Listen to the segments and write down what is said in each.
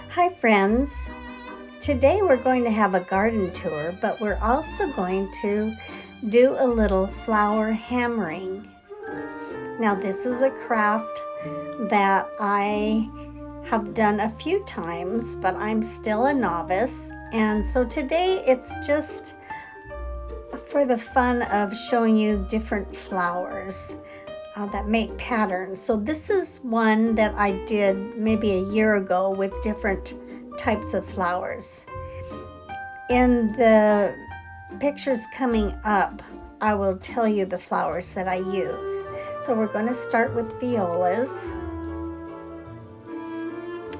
Hi friends! Today we're going to have a garden tour, but we're also going to do a little flower hammering. Now this is a craft that I have done a few times, but I'm still a novice. And so today it's just for the fun of showing you different flowers that make patterns. So this is one that I did maybe a year ago with different types of flowers. In the pictures coming up, I will tell you the flowers that I use. So we're going to start with violas.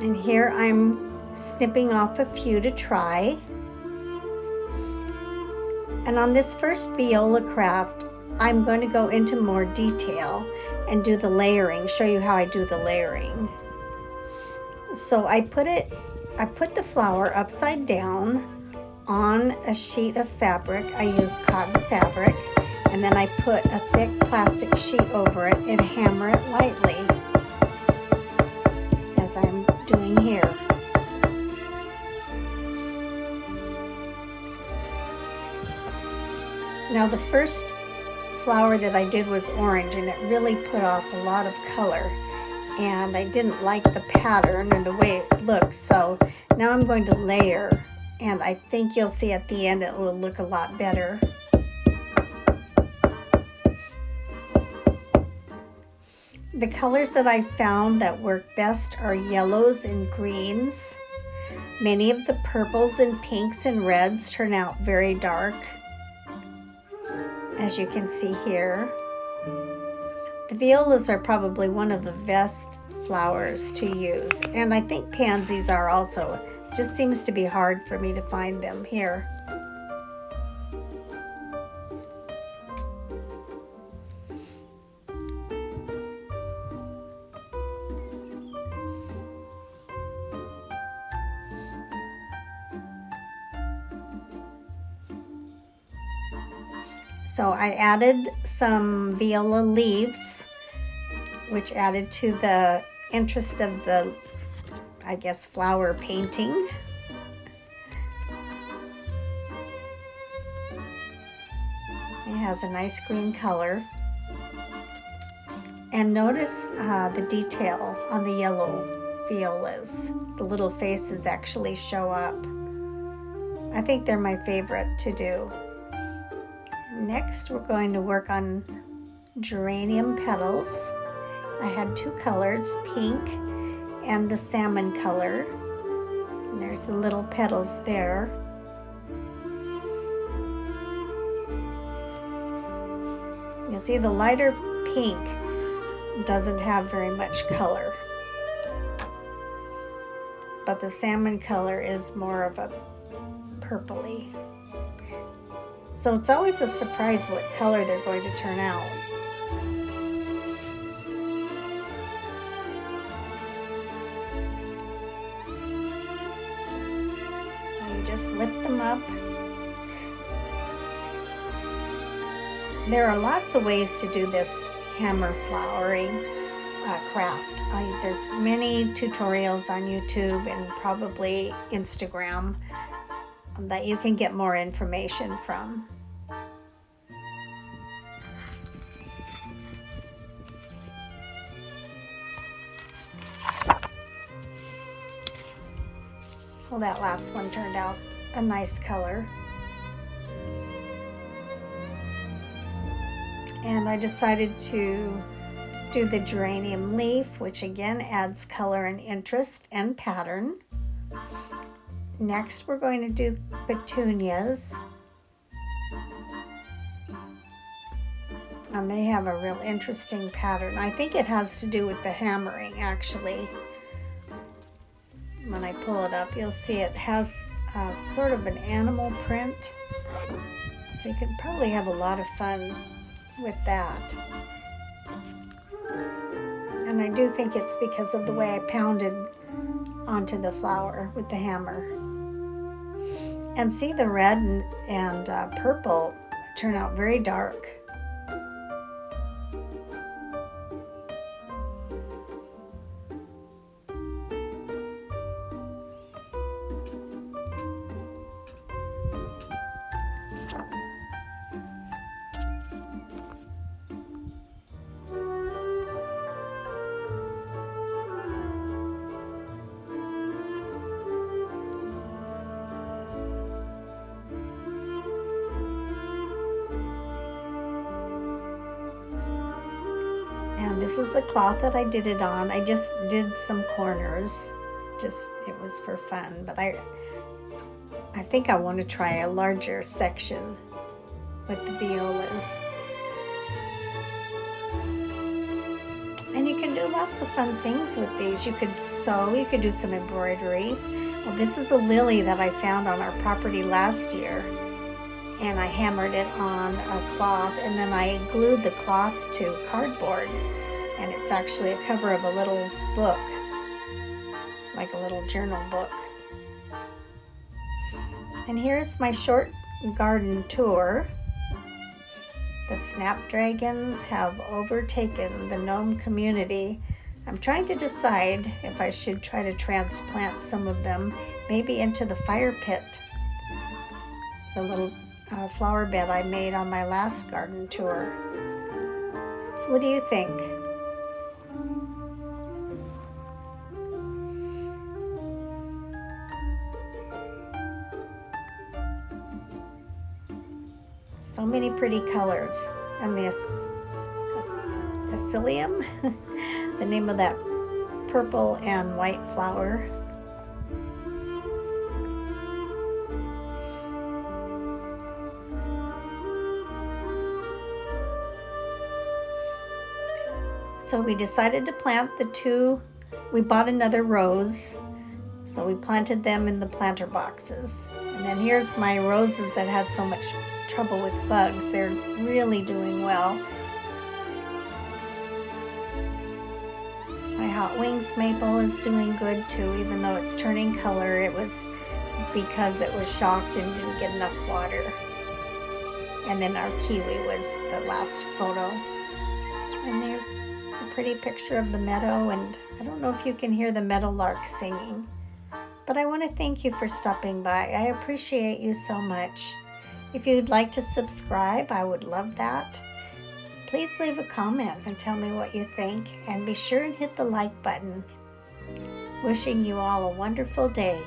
And here I'm snipping off a few to try. And on this first viola craft, I'm going to go into more detail and do the layering, show you how I do the layering. So I put the flower upside down on a sheet of fabric. I used cotton fabric, and then I put a thick plastic sheet over it and hammer it lightly, as I'm doing here. Now the first flower that I did was orange, and it really put off a lot of color, and I didn't like the pattern and the way it looked. So now I'm going to layer, and I think you'll see at the end it will look a lot better. The colors that I found that work best are yellows and greens. Many of the purples and pinks and reds turn out very dark, as you can see here. The violas are probably one of the best flowers to use, and I think pansies are also. It just seems to be hard for me to find them here. So I added some viola leaves, which added to the interest of the, I guess, flower painting. It has a nice green color. And notice the detail on the yellow violas. The little faces actually show up. I think they're my favorite to do. Next, we're going to work on geranium petals. I had two colors, pink and the salmon color. And there's the little petals there. You see the lighter pink doesn't have very much color, but the salmon color is more of a purpley. So it's always a surprise what color they're going to turn out. You just lift them up. There are lots of ways to do this hammer flowering craft. There's many tutorials on YouTube and probably Instagram that you can get more information from. So that last one turned out a nice color. And I decided to do the geranium leaf, which again adds color and interest and pattern. Next, we're going to do petunias. And they have a real interesting pattern. I think it has to do with the hammering, actually. When I pull it up, you'll see it has sort of an animal print. So you can probably have a lot of fun with that. And I do think it's because of the way I pounded onto the flower with the hammer. And see, the red and purple turn out very dark. And this is the cloth that I did it on. I just did some corners. It was for fun, but I think I want to try a larger section with the violas. And you can do lots of fun things with these. You could sew, you could do some embroidery. Well, this is a lily that I found on our property last year. And I hammered it on a cloth, and then I glued the cloth to cardboard. And it's actually a cover of a little book, like a little journal book. And here's my short garden tour. The snapdragons have overtaken the gnome community. I'm trying to decide if I should try to transplant some of them, maybe into the fire pit, the little flower bed I made on my last garden tour. What do you think? So many pretty colors. And the Asilium, the name of that purple and white flower. So we decided to plant the two. We bought another rose, so we planted them in the planter boxes. And then here's my roses that had so much trouble with bugs. They're really doing well. My Hot Wings maple is doing good too, even though it's turning color. It was because it was shocked and didn't get enough water. And then our kiwi was the last photo. And there's a pretty picture of the meadow, and I don't know if you can hear the meadowlark singing. But I want to thank you for stopping by. I appreciate you so much. If you'd like to subscribe, I would love that. Please leave a comment and tell me what you think, and be sure and hit the like button. Wishing you all a wonderful day.